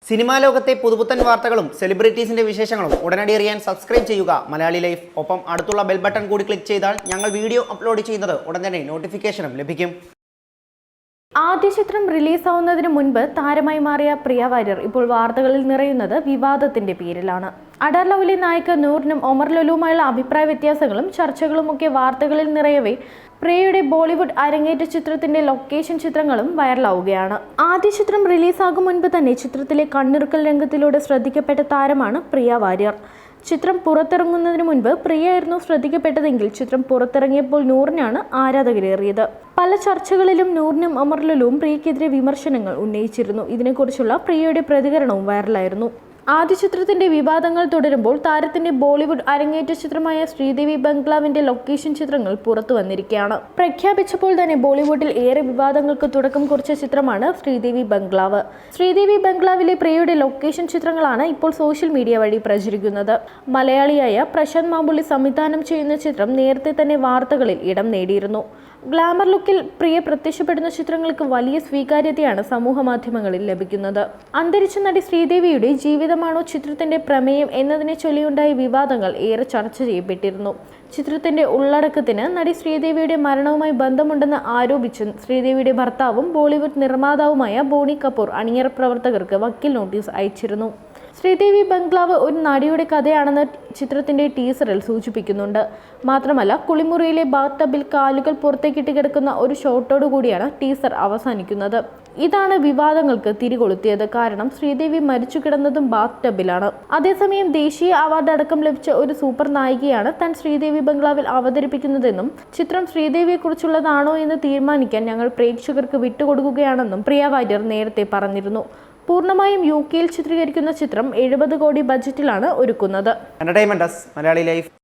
Cinema ലോകത്തെ പുതുപുത്തൻ വാർത്തകളും സെലിബ്രിറ്റീസിന്റെ വിശേഷങ്ങളും ഉടനടി അറിയാൻ സബ്സ്ക്രൈബ് ചെയ്യുക മലയാളി ലൈഫ്. ഒപ്പം അടുത്തുള്ള ബെൽ ബട്ടൺ കൂടി ക്ലിക്ക് ചെയ്താൽ ഞങ്ങൾ വീഡിയോ അപ്ലോഡ് ചെയ്യുന്നത് ഉടൻ തന്നെ നോട്ടിഫിക്കേഷനും ലഭിക്കും. ആദ്യ ചിത്രം റിലീസാവുന്നതിന് മുൻപ് താരമായി മാറിയ പ്രിയ വാര്യർ ഇപ്പോൾ വാർത്തകളിൽ നിറയുന്നത് വിവാദത്തിന്റെ പേരിലാണ്. അഡാർ ലവിലെ നായിക നൂറിനും ഒമർ ലുലുവുമായുള്ള അഭിപ്രായ വ്യത്യാസങ്ങളും ചർച്ചകളുമൊക്കെ വാർത്തകളിൽ നിറയവേ പ്രിയയുടെ ബോളിവുഡ് അരങ്ങേറ്റ ചിത്രത്തിന്റെ ലൊക്കേഷൻ ചിത്രങ്ങളും വൈറലാവുകയാണ്. ആദ്യ ചിത്രം റിലീസാകും മുൻപ് തന്നെ ചിത്രത്തിലെ കണ്ണിറുക്കൽ രംഗത്തിലൂടെ ശ്രദ്ധിക്കപ്പെട്ട താരമാണ് പ്രിയ വാര്യർ. ചിത്രം പുറത്തിറങ്ങുന്നതിന് മുൻപ് പ്രിയയായിരുന്നു ശ്രദ്ധിക്കപ്പെട്ടതെങ്കിൽ ചിത്രം പുറത്തിറങ്ങിയപ്പോൾ നൂറിനാണ് ആരാധകരേറിയത്. പല ചർച്ചകളിലും നൂറിനും ഒമർ ലുലുവും പ്രിയക്കെതിരെ വിമർശനങ്ങൾ ഉന്നയിച്ചിരുന്നു. ഇതിനെക്കുറിച്ചുള്ള പ്രിയയുടെ പ്രതികരണവും വൈറലായിരുന്നു. ആദ്യ ചിത്രത്തിന്റെ വിവാദങ്ങൾ തുടരുമ്പോൾ താരത്തിന്റെ ബോളിവുഡ് അരങ്ങേറ്റ ചിത്രമായ ശ്രീദേവി ബംഗ്ലാവിന്റെ ലൊക്കേഷൻ ചിത്രങ്ങൾ പുറത്തു വന്നിരിക്കുകയാണ്. പ്രഖ്യാപിച്ചപ്പോൾ തന്നെ ബോളിവുഡിൽ ഏറെ വിവാദങ്ങൾക്ക് തുടക്കം കുറിച്ച ചിത്രമാണ് ശ്രീദേവി ബംഗ്ലാവ്. ശ്രീദേവി ബംഗ്ലാവിലെ പ്രിയയുടെ ലൊക്കേഷൻ ചിത്രങ്ങളാണ് ഇപ്പോൾ സോഷ്യൽ മീഡിയ വഴി പ്രചരിക്കുന്നത്. മലയാളിയായ പ്രശാന്ത് മാമ്പുള്ളി സംവിധാനം ചെയ്യുന്ന ചിത്രം നേരത്തെ തന്നെ വാർത്തകളിൽ ഇടം നേടിയിരുന്നു. ഗ്ലാമർ ലുക്കിൽ പ്രിയ പ്രത്യക്ഷപ്പെടുന്ന ചിത്രങ്ങൾക്ക് വലിയ സ്വീകാര്യതയാണ് സമൂഹ മാധ്യമങ്ങളിൽ ലഭിക്കുന്നത്. അന്തരിച്ച നടി ശ്രീദേവിയുടെ ജീവിതമാണോ ചിത്രത്തിന്റെ പ്രമേയം എന്നതിനെ ചൊല്ലിയുണ്ടായ വിവാദങ്ങൾ ഏറെ ചർച്ച ചെയ്യപ്പെട്ടിരുന്നു. ചിത്രത്തിന്റെ ഉള്ളടക്കത്തിന് നടി ശ്രീദേവിയുടെ മരണവുമായി ബന്ധമുണ്ടെന്ന് ആരോപിച്ച് ശ്രീദേവിയുടെ ഭർത്താവും ബോളിവുഡ് നിർമ്മാതാവുമായ ബോണി കപൂർ അണിയറ പ്രവർത്തകർക്ക് വക്കീൽ നോട്ടീസ് അയച്ചിരുന്നു. ശ്രീദേവി ബംഗ്ലാവ് ഒരു നടിയുടെ കഥയാണെന്ന് ചിത്രത്തിന്റെ ടീസറിൽ സൂചിപ്പിക്കുന്നുണ്ട്. മാത്രമല്ല, കുളിമുറിയിലെ ബാത്ത് ടബിൽ കാലുകൾ പുറത്തേക്കിട്ട് കിടക്കുന്ന ഒരു ഷോട്ടോടുകൂടിയാണ് ടീസർ അവസാനിക്കുന്നത്. ഇതാണ് വിവാദങ്ങൾക്ക് തിരികൊളുത്തിയത്. കാരണം ശ്രീദേവി മരിച്ചു കിടന്നതും ബാത്ത് ടബിലാണ്. അതേസമയം ദേശീയ അവാർഡ് അടക്കം ലഭിച്ച ഒരു സൂപ്പർ നായികയാണ് താൻ ശ്രീദേവി ബംഗ്ലാവിൽ അവതരിപ്പിക്കുന്നതെന്നും ചിത്രം ശ്രീദേവിയെക്കുറിച്ചുള്ളതാണോ എന്ന് തീരുമാനിക്കാൻ ഞങ്ങൾ പ്രേക്ഷകർക്ക് വിട്ടുകൊടുക്കുകയാണെന്നും പ്രിയ വാര്യർ നേരത്തെ പറഞ്ഞിരുന്നു. പൂർണ്ണമായും UK-യിൽ ചിത്രീകരിക്കുന്ന ചിത്രം 70 കോടി ബജറ്റിലാണ് ഒരുക്കുന്നത്. Entertainment desk Malayali life.